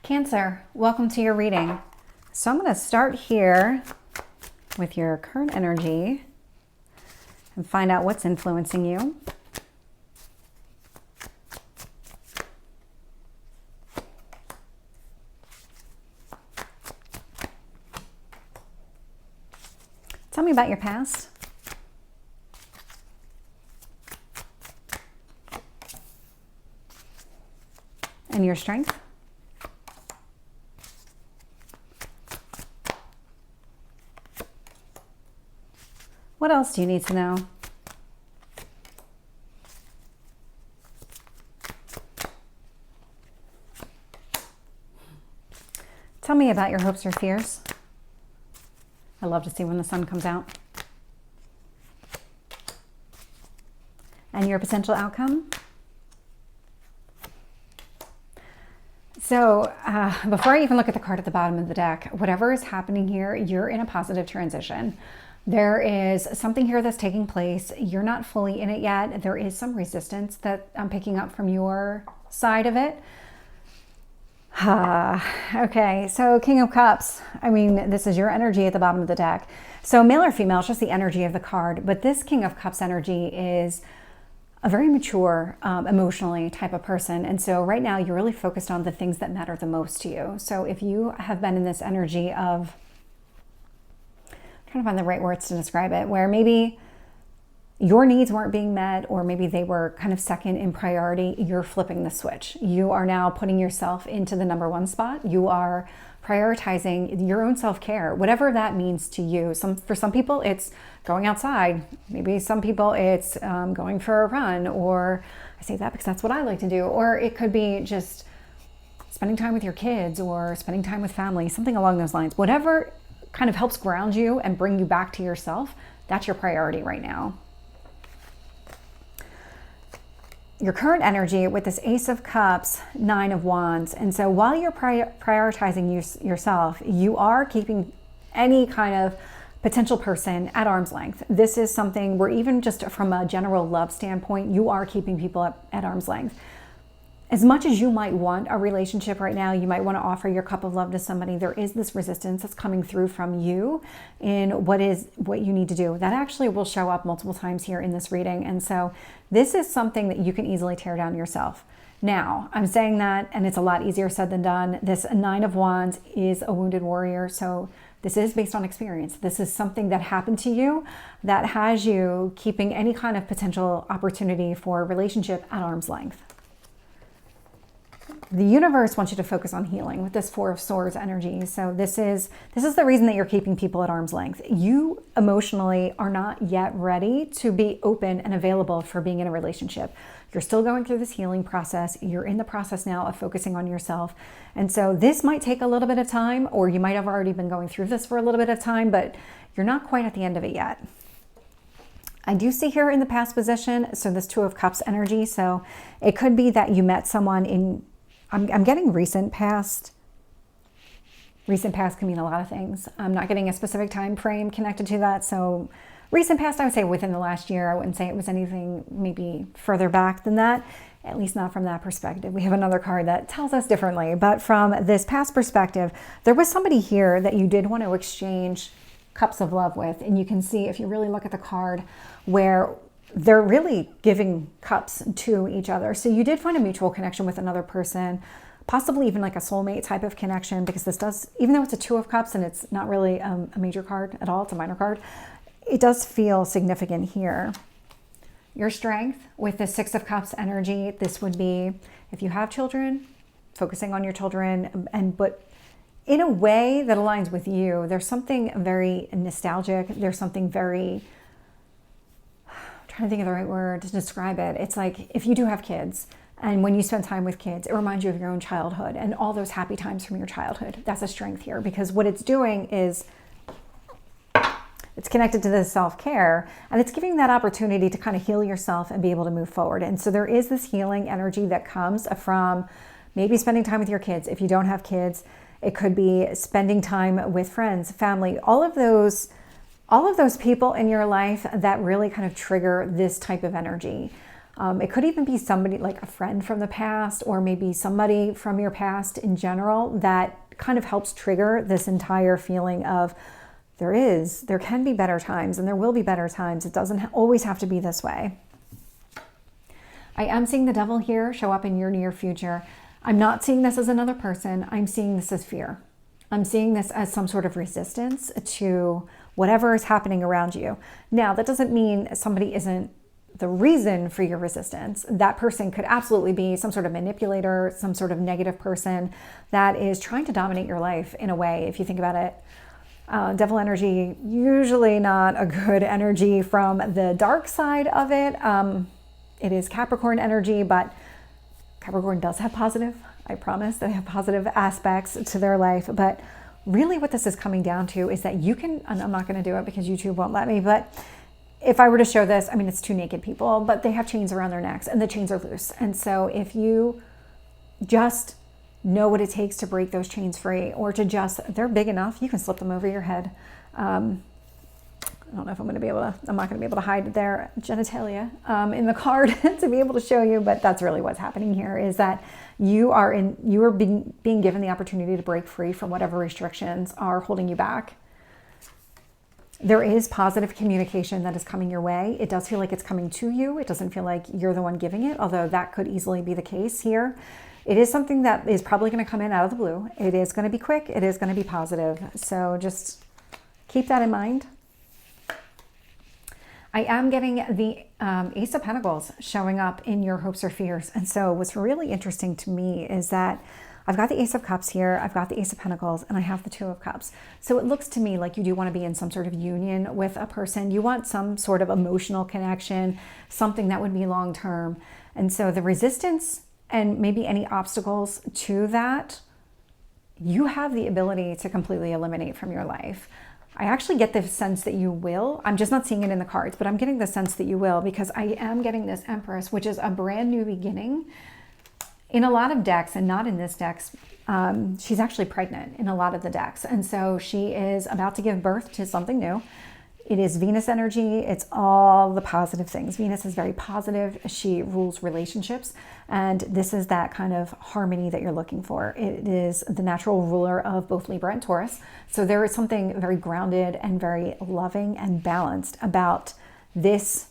Cancer, welcome to your reading. So I'm going to start here with your current energy and find out what's influencing you. Tell me about your past. And your strength. What else do you need to know? Tell me about your hopes or fears. I love to see when the sun comes out. And your potential outcome. So before I even look at the card at the bottom of the deck, whatever is happening here, you're in a positive transition. There is something here that's taking place. You're not fully in it yet. There is some resistance that I'm picking up from your side of it. Okay, so King of Cups. I mean, this is your energy at the bottom of the deck. So male or female, it's just the energy of the card. But this King of Cups energy is a very mature, emotionally type of person. And so right now you're really focused on the things that matter the most to you. So if you have been in this energy of, trying to find the right words to describe it, where maybe your needs weren't being met, or maybe they were kind of second in priority, you're flipping the switch. You are now putting yourself into the number one spot. You are prioritizing your own self-care, whatever that means to you. For some people, it's going outside. Maybe some people it's going for a run, or I say that because that's what I like to do. Or it could be just spending time with your kids or spending time with family, something along those lines. Whatever kind of helps ground you and bring you back to yourself, that's your priority right now. Your current energy with this Ace of Cups, Nine of Wands. And so while you're prioritizing yourself, you are keeping any kind of potential person at arm's length. This is something where even just from a general love standpoint, you are keeping people at arm's length. As much as you might want a relationship right now, you might want to offer your cup of love to somebody, there is this resistance that's coming through from you in what you need to do. That actually will show up multiple times here in this reading. And so this is something that you can easily tear down yourself. Now, I'm saying that, and it's a lot easier said than done. This Nine of Wands is a wounded warrior. So this is based on experience. This is something that happened to you that has you keeping any kind of potential opportunity for a relationship at arm's length. The universe wants you to focus on healing with this Four of Swords energy. So this is the reason that you're keeping people at arm's length. You emotionally are not yet ready to be open and available for being in a relationship. You're still going through this healing process. You're in the process now of focusing on yourself. And so this might take a little bit of time, or you might have already been going through this for a little bit of time, but you're not quite at the end of it yet. I do see here in the past position, so this Two of Cups energy. So it could be that you met someone in, I'm getting recent past. Recent past can mean a lot of things. I'm not getting a specific time frame connected to that. So recent past, I would say within the last year. I wouldn't say it was anything maybe further back than that, at least not from that perspective. We have another card that tells us differently. But from this past perspective, there was somebody here that you did want to exchange cups of love with. And you can see, if you really look at the card, where they're really giving cups to each other. So you did find a mutual connection with another person, possibly even like a soulmate type of connection, because this does, even though it's a Two of Cups and it's not really a major card at all, it's a minor card, it does feel significant here. Your strength with the Six of Cups energy, this would be, if you have children, focusing on your children, but in a way that aligns with you. There's something very nostalgic. There's something very, trying to think of the right word to describe it. It's like if you do have kids, and when you spend time with kids, it reminds you of your own childhood and all those happy times from your childhood. That's a strength here, because what it's doing is it's connected to the self-care, and it's giving that opportunity to kind of heal yourself and be able to move forward. And so there is this healing energy that comes from maybe spending time with your kids. If you don't have kids, it could be spending time with friends, family, all of those people in your life that really kind of trigger this type of energy. It could even be somebody like a friend from the past, or maybe somebody from your past in general that kind of helps trigger this entire feeling of there can be better times and there will be better times. It doesn't always have to be this way. I am seeing the devil here show up in your near future. I'm not seeing this as another person. I'm seeing this as fear. I'm seeing this as some sort of resistance to whatever is happening around you. Now, that doesn't mean somebody isn't the reason for your resistance. That person could absolutely be some sort of manipulator, some sort of negative person that is trying to dominate your life in a way, if you think about it. Devil energy, usually not a good energy from the dark side of it. It is Capricorn energy, but Capricorn does have positive, I promise, they have positive aspects to their life. But really what this is coming down to is that you can, and I'm not going to do it because YouTube won't let me, but if I were to show this, I mean, it's two naked people, but they have chains around their necks and the chains are loose. And so if you just know what it takes to break those chains free, or to just, they're big enough, you can slip them over your head. I don't know if I'm not going to be able to hide their genitalia in the card to be able to show you, but that's really what's happening here, is that you are being given the opportunity to break free from whatever restrictions are holding you back. There is positive communication that is coming your way. It does feel like it's coming to you. It doesn't feel like you're the one giving it, although that could easily be the case here. It is something that is probably going to come in out of the blue. It is going to be quick. It is going to be positive. So just keep that in mind. I am getting the Ace of Pentacles showing up in your hopes or fears. And so what's really interesting to me is that I've got the Ace of Cups here, I've got the Ace of Pentacles, and I have the Two of Cups. So it looks to me like you do want to be in some sort of union with a person. You want some sort of emotional connection, something that would be long-term. And so the resistance and maybe any obstacles to that, you have the ability to completely eliminate from your life. I actually get the sense that you will. I'm just not seeing it in the cards, but I'm getting the sense that you will, because I am getting this Empress, which is a brand new beginning. In a lot of decks, and not in this deck, she's actually pregnant in a lot of the decks. And so she is about to give birth to something new. It is Venus energy. It's all the positive things. Venus is very positive. She rules relationships. And this is that kind of harmony that you're looking for. It is the natural ruler of both Libra and Taurus. So there is something very grounded and very loving and balanced about this.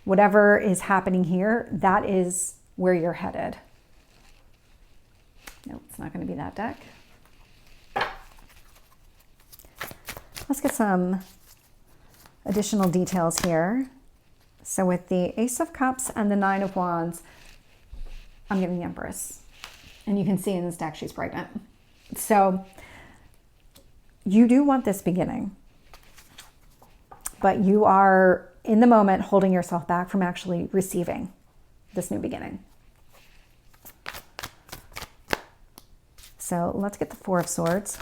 Whatever is happening here, that is where you're headed. No, it's not going to be that deck. Let's get some additional details here. So with the Ace of Cups and the Nine of Wands, I'm getting the Empress. And you can see in this deck she's pregnant. So you do want this beginning, but you are in the moment holding yourself back from actually receiving this new beginning. So let's get the Four of Swords.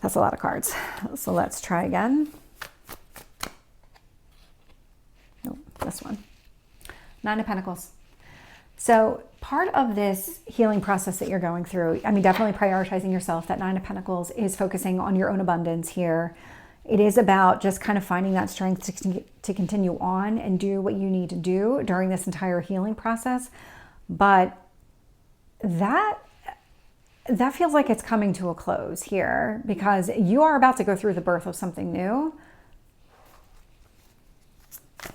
That's a lot of cards. So let's try again. Nope, this one. Nine of Pentacles. So part of this healing process that you're going through, I mean, definitely prioritizing yourself. That Nine of Pentacles is focusing on your own abundance here. It is about just kind of finding that strength to continue on and do what you need to do during this entire healing process. But that feels like it's coming to a close here, because you are about to go through the birth of something new.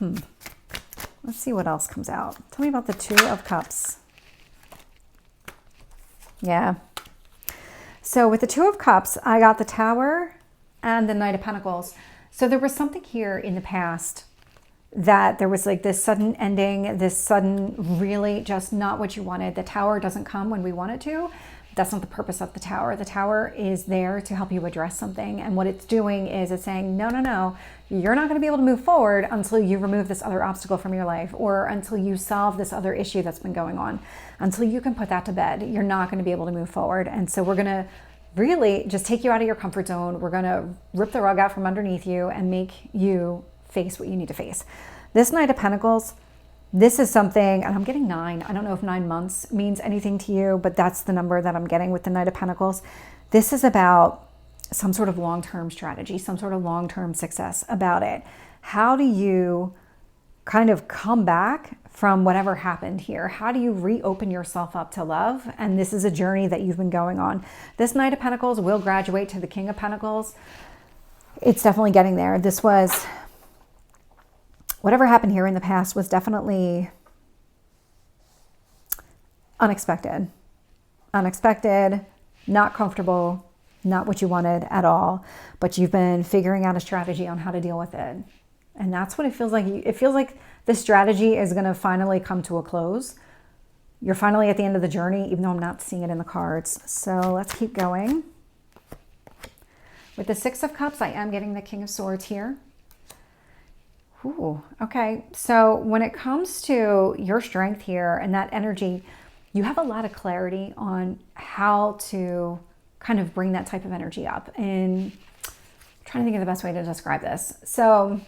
Let's see what else comes out. Tell me about the Two of Cups. Yeah. So with the Two of Cups, I got the Tower and the Knight of Pentacles. So there was something here in the past that there was like this sudden ending, this sudden, really just not what you wanted. The Tower doesn't come when we want it to. That's not the purpose of the Tower. The Tower is there to help you address something. And what it's doing is it's saying, no, no, no, you're not going to be able to move forward until you remove this other obstacle from your life, or until you solve this other issue that's been going on. Until you can put that to bed, you're not going to be able to move forward. And so we're going to really just take you out of your comfort zone. We're going to rip the rug out from underneath you and make you face what you need to face. This Knight of Pentacles, this is something, and I'm getting 9. I don't know if 9 months means anything to you, but that's the number that I'm getting with the Knight of Pentacles. This is about some sort of long-term strategy, some sort of long-term success about it. How do you kind of come back from whatever happened here? How do you reopen yourself up to love? And this is a journey that you've been going on. This Knight of Pentacles will graduate to the King of Pentacles. It's definitely getting there. This was, whatever happened here in the past was definitely unexpected. Unexpected, not comfortable, not what you wanted at all, but you've been figuring out a strategy on how to deal with it. And that's what it feels like. It feels like the strategy is going to finally come to a close. You're finally at the end of the journey, even though I'm not seeing it in the cards. So let's keep going. With the Six of Cups, I am getting the King of Swords here. Ooh, okay. So when it comes to your strength here and that energy, you have a lot of clarity on how to kind of bring that type of energy up. And I'm trying to think of the best way to describe this. So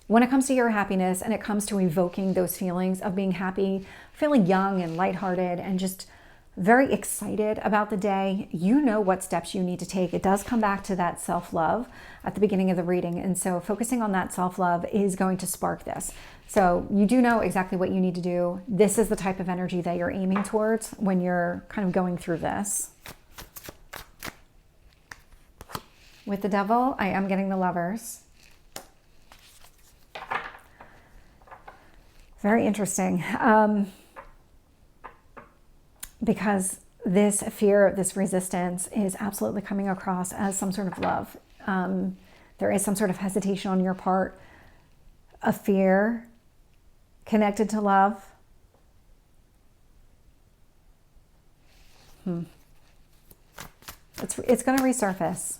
when it comes to your happiness and it comes to evoking those feelings of being happy, feeling young and lighthearted and just very excited about the day, you know what steps you need to take. It does come back to that self-love at the beginning of the reading. And so focusing on that self-love is going to spark this. So you do know exactly what you need to do. This is the type of energy that you're aiming towards when you're kind of going through this. With the Devil, I am getting the Lovers. Very interesting. Because this fear, this resistance is absolutely coming across as some sort of love. There is some sort of hesitation on your part, a fear connected to love. It's going to resurface.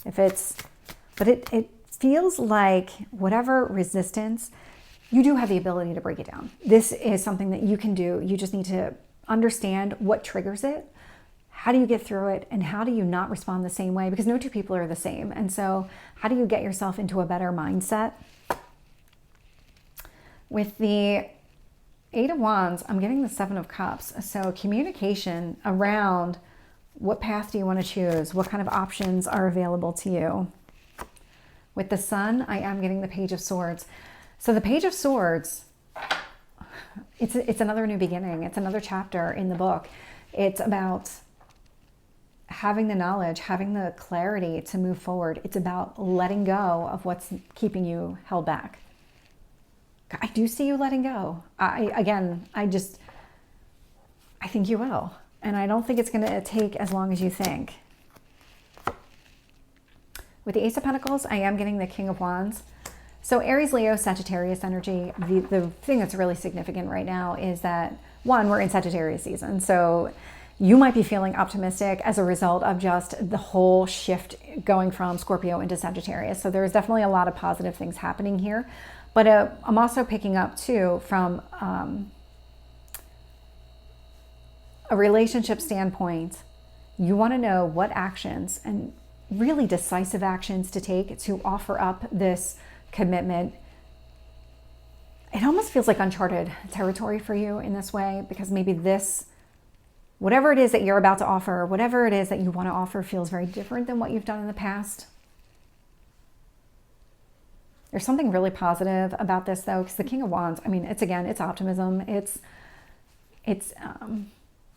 But it feels like whatever resistance, you do have the ability to break it down. This is something that you can do. You just need to understand what triggers it. How do you get through it? And how do you not respond the same way? Because no two people are the same. And so how do you get yourself into a better mindset? With the Eight of Wands, I'm getting the Seven of Cups. So communication around what path do you want to choose? What kind of options are available to you? With the Sun, I am getting the Page of Swords. So the Page of Swords, it's another new beginning. It's another chapter in the book. It's about having the knowledge, having the clarity to move forward. It's about letting go of what's keeping you held back. I do see you letting go. I think you will. And I don't think it's going to take as long as you think. With the Ace of Pentacles, I am getting the King of Wands. So Aries, Leo, Sagittarius energy, the thing that's really significant right now is that, one, we're in Sagittarius season. So you might be feeling optimistic as a result of just the whole shift going from Scorpio into Sagittarius. So there's definitely a lot of positive things happening here. But I'm also picking up, too, from a relationship standpoint, you want to know what actions and really decisive actions to take to offer up this commitment. It almost feels like uncharted territory for you in this way, because maybe this, whatever it is that you're about to offer, whatever it is that you want to offer, feels very different than what you've done in the past. There's something really positive about this, though, because the King of Wands, I mean, it's optimism. It's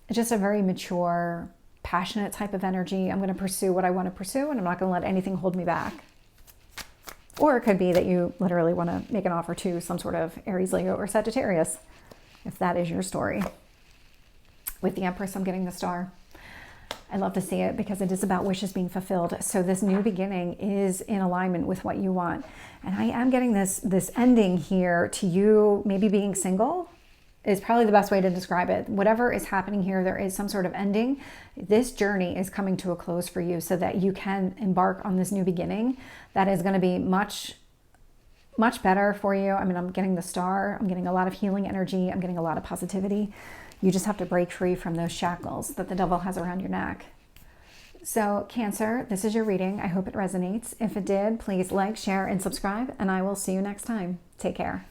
just a very mature, passionate type of energy. I'm going to pursue what I want to pursue, and I'm not going to let anything hold me back. Or it could be that you literally want to make an offer to some sort of Aries, Leo, or Sagittarius, if that is your story. With the Empress, I'm getting the Star. I love to see it because it is about wishes being fulfilled. So this new beginning is in alignment with what you want. And I am getting this ending here to you maybe being single is probably the best way to describe it. Whatever is happening here, there is some sort of ending. This journey is coming to a close for you so that you can embark on this new beginning that is going to be much, much better for you. I mean, I'm getting the Star. I'm getting a lot of healing energy. I'm getting a lot of positivity. You just have to break free from those shackles that the devil has around your neck. So Cancer, this is your reading. I hope it resonates. If it did, please like, share, and subscribe, and I will see you next time. Take care.